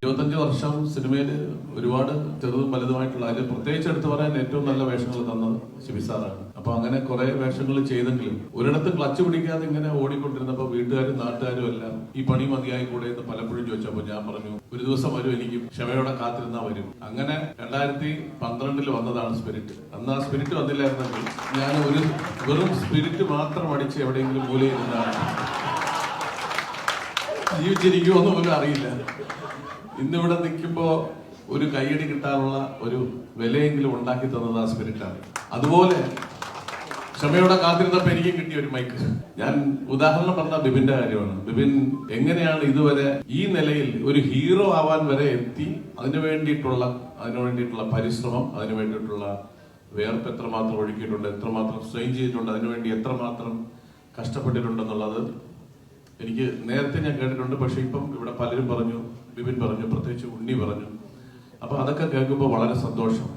25 വർഷം സിനിമയിൽ ഒരുപാട് ചെറുതും വലുതുമായിട്ടുള്ള അതിൽ പ്രത്യേകിച്ച് എടുത്തു പറയാൻ ഏറ്റവും നല്ല വേഷങ്ങൾ തന്നത് ശിബി സാറാണ്. അപ്പൊ അങ്ങനെ കുറെ വേഷങ്ങൾ ചെയ്തെങ്കിലും ഒരിടത്ത് ക്ലച്ച് പിടിക്കാതെ ഇങ്ങനെ ഓടിക്കൊണ്ടിരുന്നപ്പോ വീട്ടുകാരും നാട്ടുകാരും എല്ലാം ഈ പണി മതിയായി കൂടെ എന്ന് പലപ്പോഴും ചോദിച്ചപ്പോ ഞാൻ പറഞ്ഞു, ഒരു ദിവസം വരും, എനിക്ക് ക്ഷമയോടെ കാത്തിരുന്നാ വരും. അങ്ങനെ 2012 വന്നതാണ് സ്പിരിറ്റ്. അന്ന് ആ സ്പിരിറ്റ് വന്നില്ലായിരുന്നെങ്കിൽ ഞാൻ വെറും സ്പിരിറ്റ് മാത്രം അടിച്ച് എവിടെയെങ്കിലും മൂലയിരുന്നാണ് ജീവിച്ചിരിക്കുമെന്ന് പോലും അറിയില്ല. ഇന്നിവിടെ നിൽക്കുമ്പോ ഒരു കയ്യടി കിട്ടാനുള്ള ഒരു വിലയെങ്കിലും ഉണ്ടാക്കി തന്നത് ആ സ്പിരിറ്റാണ്. അതുപോലെ ക്ഷമയോടെ കാത്തിരുന്നപ്പോ എനിക്കും കിട്ടിയ ഒരു മൈക്ക്. ഞാൻ ഉദാഹരണം പറഞ്ഞ ബിബിന്റെ കാര്യമാണ്. ബിബിൻ എങ്ങനെയാണ് ഇതുവരെ ഈ നിലയിൽ ഒരു ഹീറോ ആവാൻ വരെ എത്തി, അതിനു വേണ്ടിയിട്ടുള്ള പരിശ്രമം, അതിനു വേണ്ടിയിട്ടുള്ള വേർപ്പ് എത്രമാത്രം ഒഴുക്കിയിട്ടുണ്ട്, എത്രമാത്രം സ്ട്രെയിൻ ചെയ്തിട്ടുണ്ട്, അതിനുവേണ്ടി എത്രമാത്രം കഷ്ടപ്പെട്ടിട്ടുണ്ടെന്നുള്ളത് എനിക്ക് നേരത്തെ ഞാൻ കേട്ടിട്ടുണ്ട്. പക്ഷെ ഇപ്പം ഇവിടെ പലരും പറഞ്ഞു, ബിബിൻ പറഞ്ഞു, പ്രത്യേകിച്ച് ഉണ്ണി പറഞ്ഞു. അപ്പൊ അതൊക്കെ കേൾക്കുമ്പോൾ വളരെ സന്തോഷം.